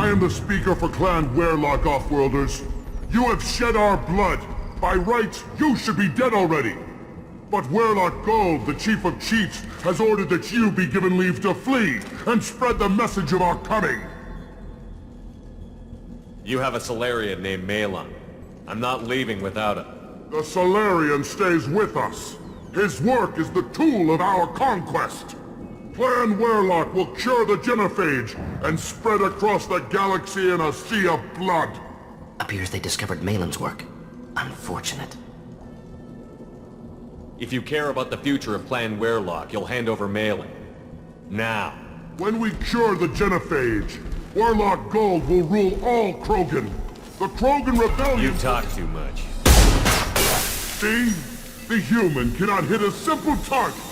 I am the speaker for Clan Werlock, Offworlders. You have shed our blood. By rights, you should be dead already. But Werlock Gold, the Chief of Chiefs, has ordered that you be given leave to flee and spread the message of our coming. You have a Solarian named Malon. I'm not leaving without him. The Solarian stays with us. His work is the tool of our conquest. Clan Werlock will cure the genophage and spread across the galaxy in a sea of blood. Appears they discovered Malon's work. Unfortunate. If you care about the future of Clan Werlock, you'll hand over Malon. Now. When we cure the genophage, Werlock Gold will rule all Krogan. The Krogan Rebellion... You talk too much. See? The human cannot hit a simple target.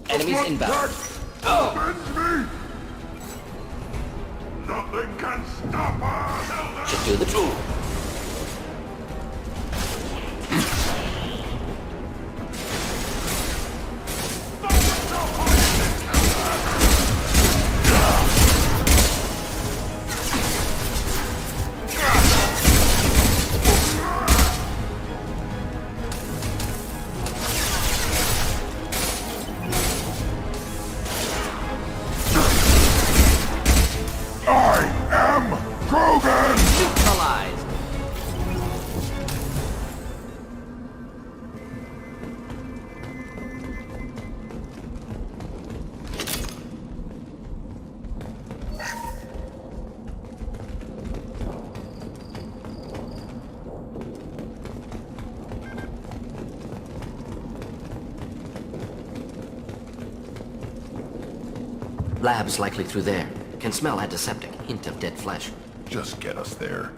Enemies inbound. Avenge me! Nothing can stop us! Should do the trick. Neutralized. Lab's likely through there. Can smell antiseptic. Hint of dead flesh. Just get us there.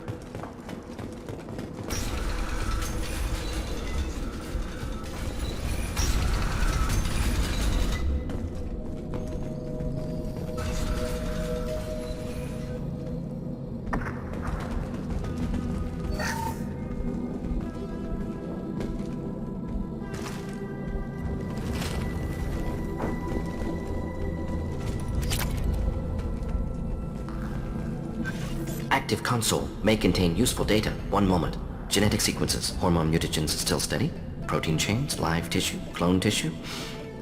Active console may contain useful data. One moment. Genetic sequences, hormone mutagens still steady. Protein chains, live tissue, clone tissue.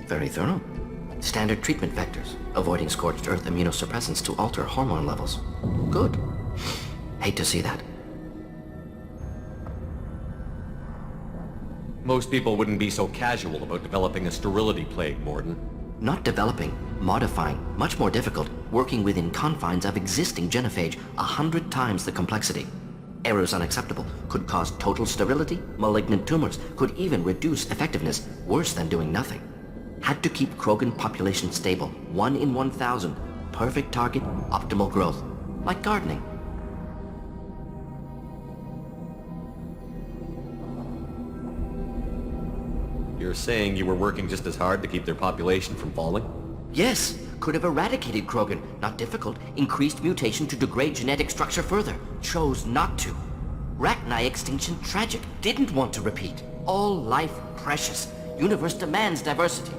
Very thorough. Standard treatment vectors, avoiding scorched earth immunosuppressants to alter hormone levels. Good. Hate to see that. Most people wouldn't be so casual about developing a sterility plague, Morden. Not developing, modifying, much more difficult, working within confines of existing genophage, 100 times the complexity. Errors unacceptable, could cause total sterility, malignant tumors, could even reduce effectiveness, worse than doing nothing. Had to keep Krogan population stable, 1 in 1,000, perfect target, optimal growth, like gardening. You're saying you were working just as hard to keep their population from falling? Yes, could have eradicated Krogan. Not difficult. Increased mutation to degrade genetic structure further. Chose not to. Rachni extinction tragic. Didn't want to repeat. All life precious. Universe demands diversity.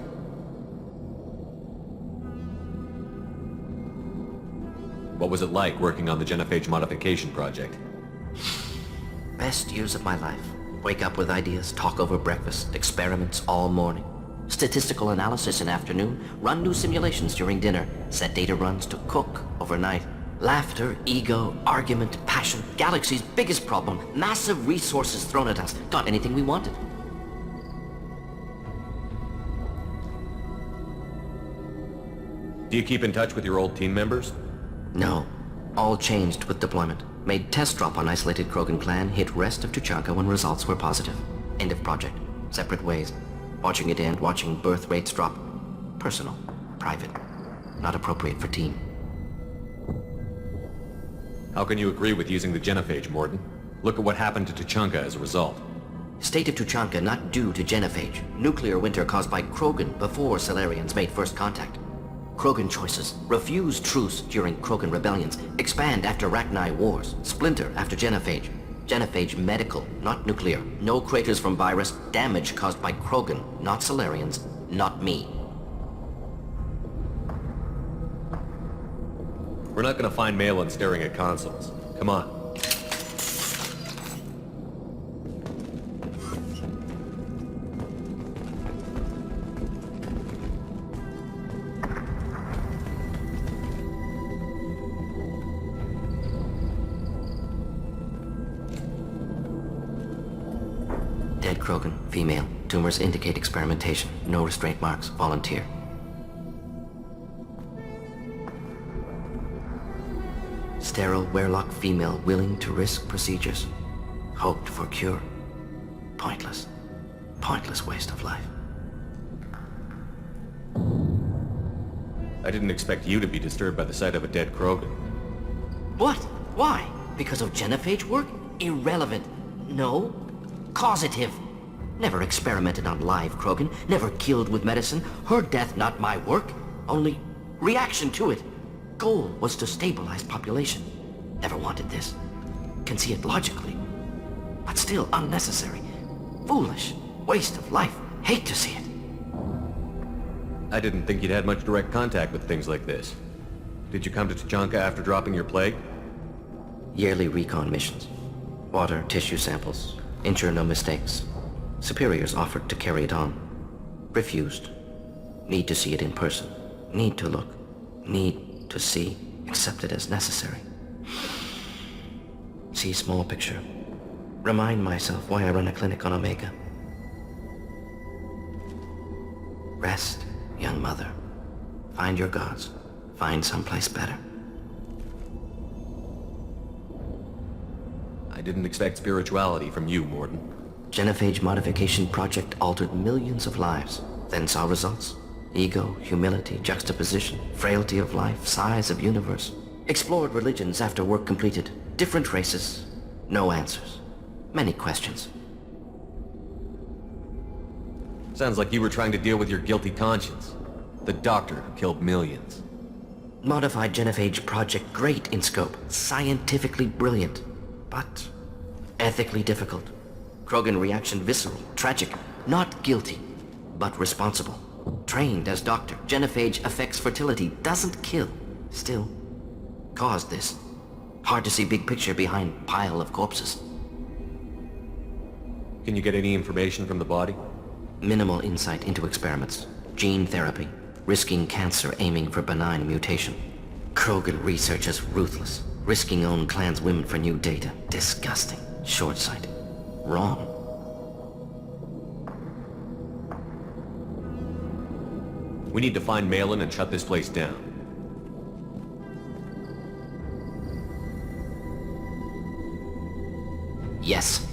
What was it like working on the genophage modification project? Best years of my life. Wake up with ideas, talk over breakfast, experiments all morning. Statistical analysis in afternoon, run new simulations during dinner, set data runs to cook overnight. Laughter, ego, argument, passion, galaxy's biggest problem, massive resources thrown at us. Got anything we wanted. Do you keep in touch with your old team members? No. All changed with deployment. Made test drop on isolated Krogan clan, hit rest of Tuchanka when results were positive. End of project. Separate ways. Watching it end, watching birth rates drop. Personal. Private. Not appropriate for team. How can you agree with using the genophage, Morden? Look at what happened to Tuchanka as a result. State of Tuchanka not due to genophage. Nuclear winter caused by Krogan before Solarians made first contact. Krogan choices. Refuse truce during Krogan rebellions. Expand after Rachni wars. Splinter after genophage. Genophage medical, not nuclear. No craters from virus. Damage caused by Krogan, not Solarians, not me. We're not gonna find Malin staring at consoles. Come on. Dead Krogan, female. Tumors indicate experimentation. No restraint marks. Volunteer. Sterile Werelock female willing to risk procedures. Hoped for cure. Pointless. Pointless waste of life. I didn't expect you to be disturbed by the sight of a dead Krogan. What? Why? Because of genophage work? Irrelevant. No. Causative. Never experimented on live Krogan. Never killed with medicine. Her death not my work. Only reaction to it. Goal was to stabilize population. Never wanted this. Can see it logically. But still unnecessary. Foolish. Waste of life. Hate to see it. I didn't think you'd had much direct contact with things like this. Did you come to Tuchanka after dropping your plague? Yearly recon missions. Water, tissue samples. Ensure no mistakes. Superiors offered to carry it on. Refused. Need to see it in person. Need to look. Need to see. Accepted as necessary. See small picture. Remind myself why I run a clinic on Omega. Rest, young mother. Find your gods. Find someplace better. I didn't expect spirituality from you, Morden. Genophage modification project altered millions of lives. Then saw results. Ego, humility, juxtaposition, frailty of life, size of universe. Explored religions after work completed. Different races. No answers. Many questions. Sounds like you were trying to deal with your guilty conscience. The doctor who killed millions. Modified genophage project great in scope. Scientifically brilliant. But ethically difficult. Krogan reaction visceral, tragic. Not guilty, but responsible. Trained as doctor. Genophage affects fertility. Doesn't kill. Still, caused this. Hard to see big picture behind pile of corpses. Can you get any information from the body? Minimal insight into experiments. Gene therapy. Risking cancer aiming for benign mutation. Krogan research is ruthless. Risking own clan's women for new data. Disgusting. Short-sighted. Wrong. We need to find Malin and shut this place down. Yes.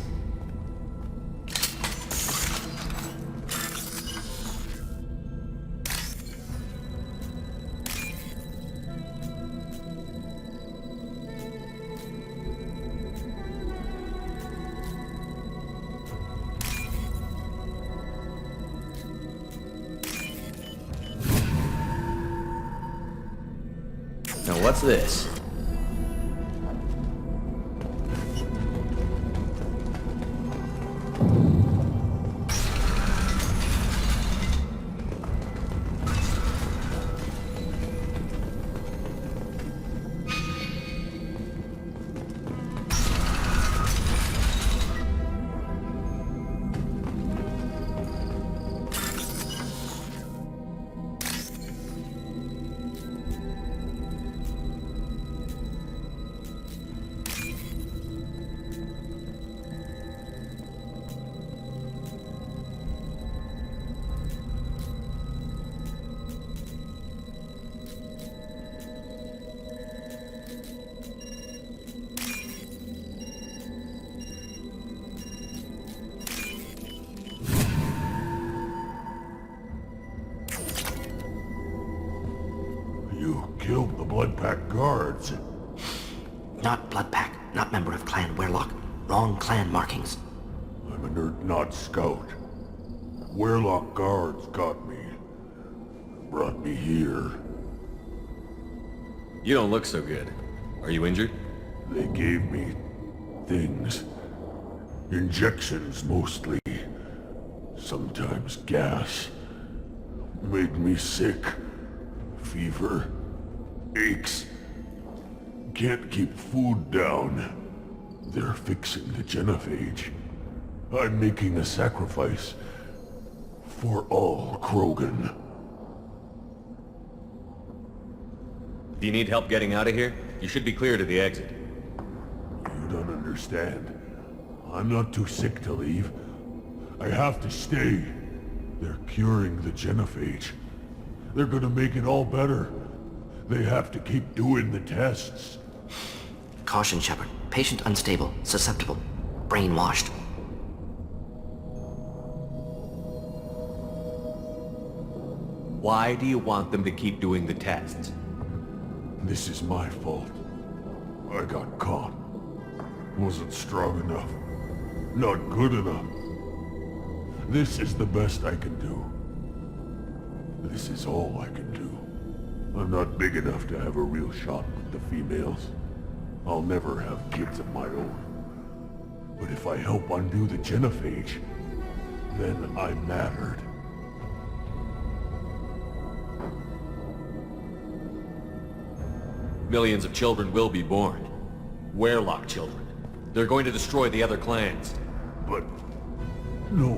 Now what's this? You killed the Blood Pack guards. Not Blood Pack. Not member of Clan Werelock. Wrong clan markings. I'm a nerd, not scout. Werelock guards got me. Brought me here. You don't look so good. Are you injured? They gave me things. Injections mostly. Sometimes gas. Made me sick. Fever. Aches. Can't keep food down. They're fixing the genophage. I'm making a sacrifice. For all Krogan. Do you need help getting out of here? You should be clear to the exit. You don't understand. I'm not too sick to leave. I have to stay. They're curing the genophage. They're gonna make it all better. They have to keep doing the tests. Caution, Shepard. Patient unstable, susceptible, brainwashed. Why do you want them to keep doing the tests? This is my fault. I got caught. Wasn't strong enough. Not good enough. This is the best I can do. This is all I can do. I'm not big enough to have a real shot with the females. I'll never have kids of my own. But if I help undo the genophage, then I mattered. Millions of children will be born. Werelock children. They're going to destroy the other clans. But... No.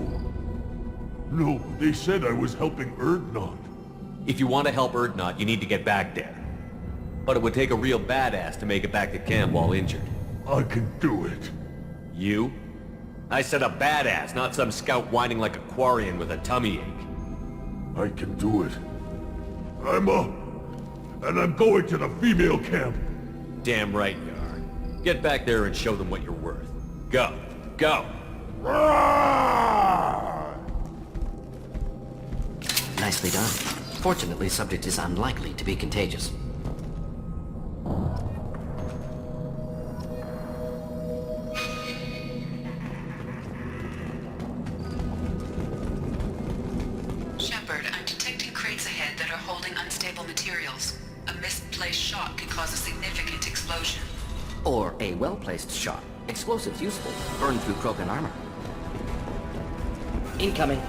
No, they said I was helping Erdnot. If you want to help Erdnot, you need to get back there. But it would take a real badass to make it back to camp while injured. I can do it. You? I said a badass, not some scout whining like a Quarian with a tummy ache. I can do it. I'm up. And I'm going to the female camp. Damn right you are. Get back there and show them what you're worth. Go. Go! Nicely done. Fortunately, subject is unlikely to be contagious. Shepard, I'm detecting crates ahead that are holding unstable materials. A misplaced shot can cause a significant explosion. Or a well-placed shot. Explosives useful. Burn through Krogan armor. Incoming.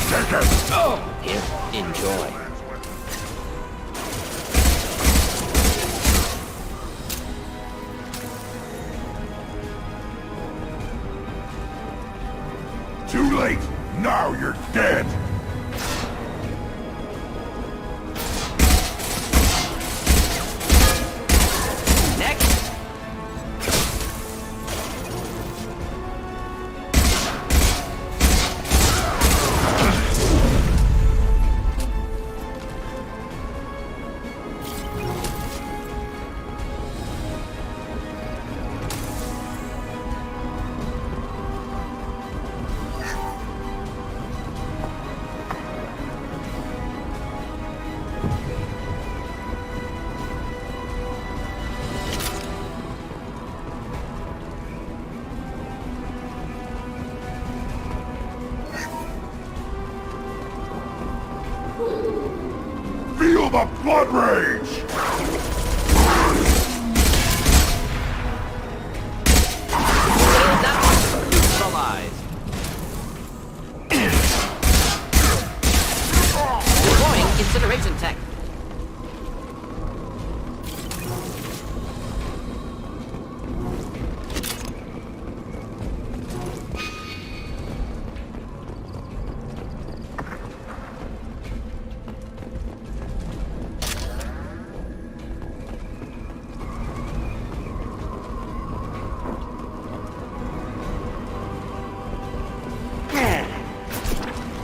Take it! Oh! Here, enjoy. Too late! Now you're dead! Next! Feel the blood rage! Deploying incineration tech.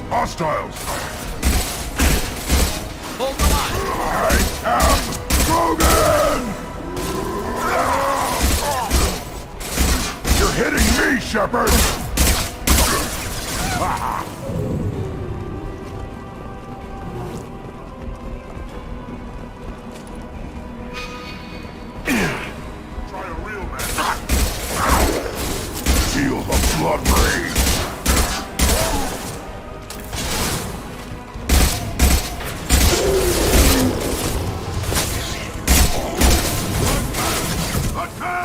Hostiles! Hold the line! I am Krogan! You're hitting me, Shepard! Try a real man. Feel the blood rage! Attack!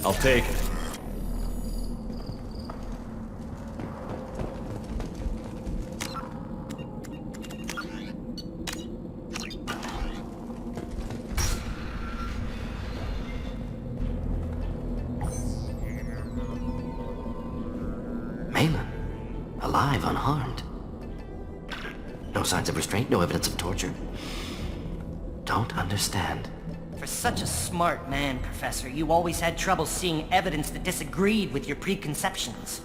I'll take it. Malin, alive, unharmed. No signs of restraint, no evidence of torture. Don't understand. For such a smart man, Professor, you always had trouble seeing evidence that disagreed with your preconceptions.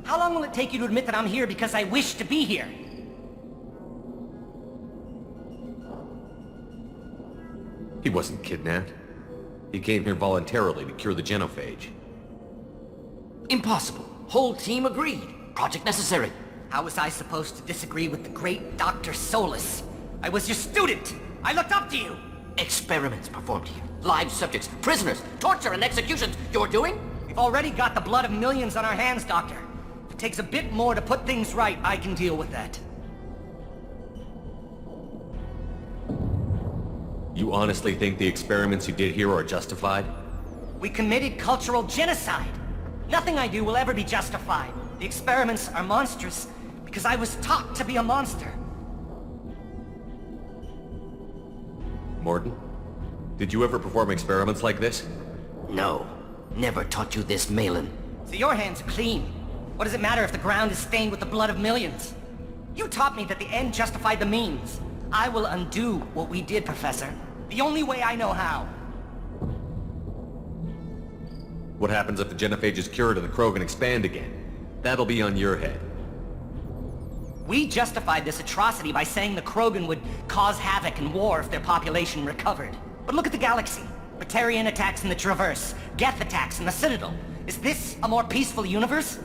How long will it take you to admit that I'm here because I wish to be here? He wasn't kidnapped. He came here voluntarily to cure the genophage. Impossible. Whole team agreed. Project necessary. How was I supposed to disagree with the great Dr. Solus? I was your student! I looked up to you! Experiments performed here. Live subjects, prisoners, torture and executions. You're doing? We've already got the blood of millions on our hands, Doctor. If it takes a bit more to put things right, I can deal with that. You honestly think the experiments you did here are justified? We committed cultural genocide. Nothing I do will ever be justified. The experiments are monstrous because I was taught to be a monster. Mordin, did you ever perform experiments like this? No. Never taught you this, Malin. So your hands are clean. What does it matter if the ground is stained with the blood of millions? You taught me that the end justified the means. I will undo what we did, Professor. The only way I know how. What happens if the genophage is cured and the Krogan expand again? That'll be on your head. We justified this atrocity by saying the Krogan would cause havoc and war if their population recovered. But look at the galaxy. Batarian attacks in the Traverse, Geth attacks in the Citadel. Is this a more peaceful universe?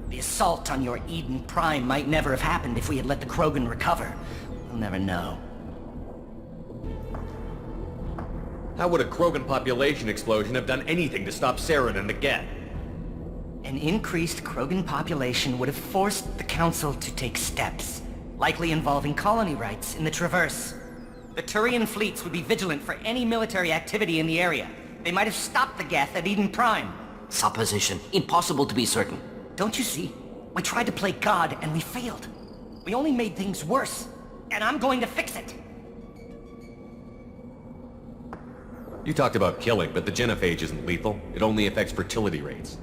The assault on your Eden Prime might never have happened if we had let the Krogan recover. We'll never know. How would a Krogan population explosion have done anything to stop Saren and the Geth? An increased Krogan population would have forced the Council to take steps, likely involving colony rights in the Traverse. The Turian fleets would be vigilant for any military activity in the area. They might have stopped the Geth at Eden Prime. Supposition. Impossible to be certain. Don't you see? We tried to play God and we failed. We only made things worse. And I'm going to fix it. You talked about killing, but the genophage isn't lethal. It only affects fertility rates.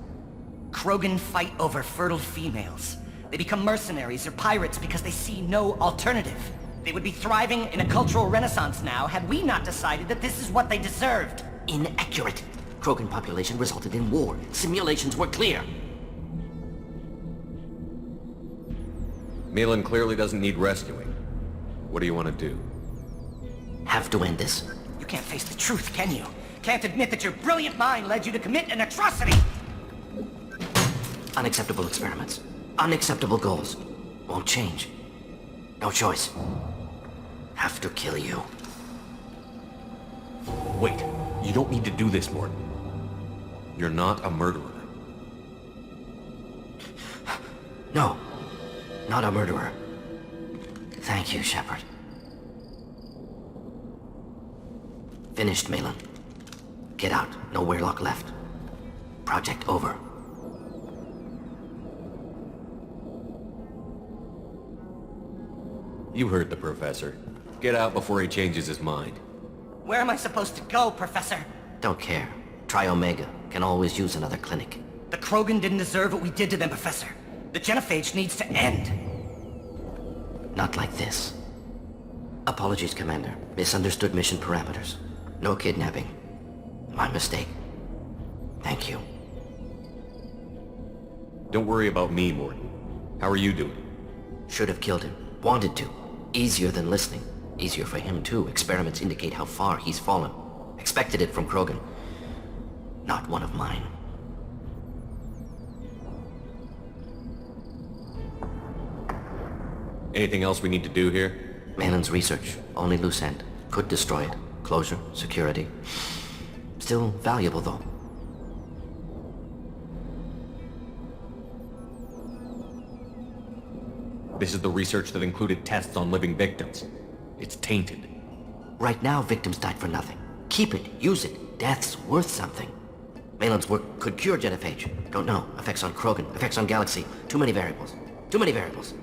Krogan fight over fertile females. They become mercenaries or pirates because they see no alternative. They would be thriving in a cultural renaissance now had we not decided that this is what they deserved. Inaccurate. Krogan population resulted in war. Simulations were clear. Malin clearly doesn't need rescuing. What do you want to do? Have to end this. You can't face the truth, can you? Can't admit that your brilliant mind led you to commit an atrocity! Unacceptable experiments. Unacceptable goals. Won't change. No choice. Have to kill you. Wait, you don't need to do this, Mordin. You're not a murderer. No. Not a murderer. Thank you, Shepard. Finished, Malin. Get out. No Weirlock left. Project over. You heard the Professor. Get out before he changes his mind. Where am I supposed to go, Professor? Don't care. Try Omega. Can always use another clinic. The Krogan didn't deserve what we did to them, Professor. The genophage needs to end. Not like this. Apologies, Commander. Misunderstood mission parameters. No kidnapping. My mistake. Thank you. Don't worry about me, Mordin. How are you doing? Should have killed him. Wanted to. Easier than listening. Easier for him, too. Experiments indicate how far he's fallen. Expected it from Krogan. Not one of mine. Anything else we need to do here? Malin's research. Only loose end. Could destroy it. Closure. Security. Still valuable, though. This is the research that included tests on living victims. It's tainted. Right now, victims died for nothing. Keep it. Use it. Death's worth something. Malin's work could cure genophage. Don't know. Effects on Krogan, effects on Galaxy. Too many variables. Too many variables.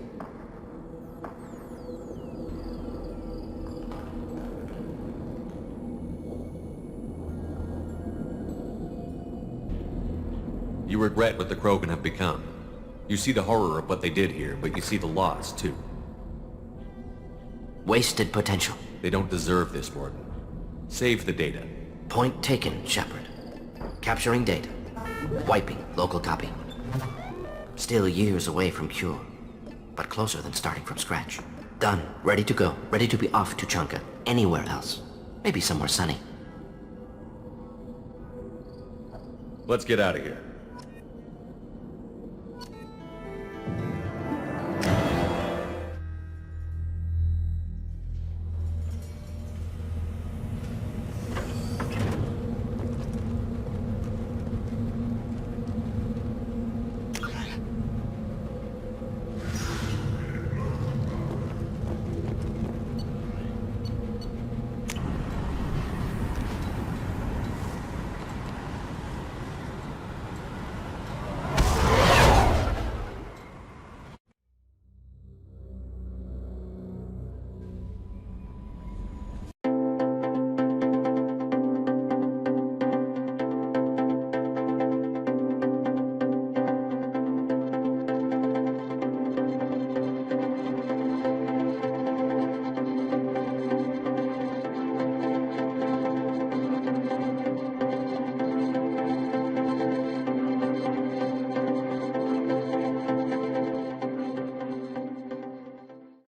You regret what the Krogan have become. You see the horror of what they did here, but you see the loss, too. Wasted potential. They don't deserve this, Morgan. Save the data. Point taken, Shepard. Capturing data. Wiping local copy. Still years away from cure, but closer than starting from scratch. Done. Ready to go. Ready to be off to Chanka. Anywhere else. Maybe somewhere sunny. Let's get out of here.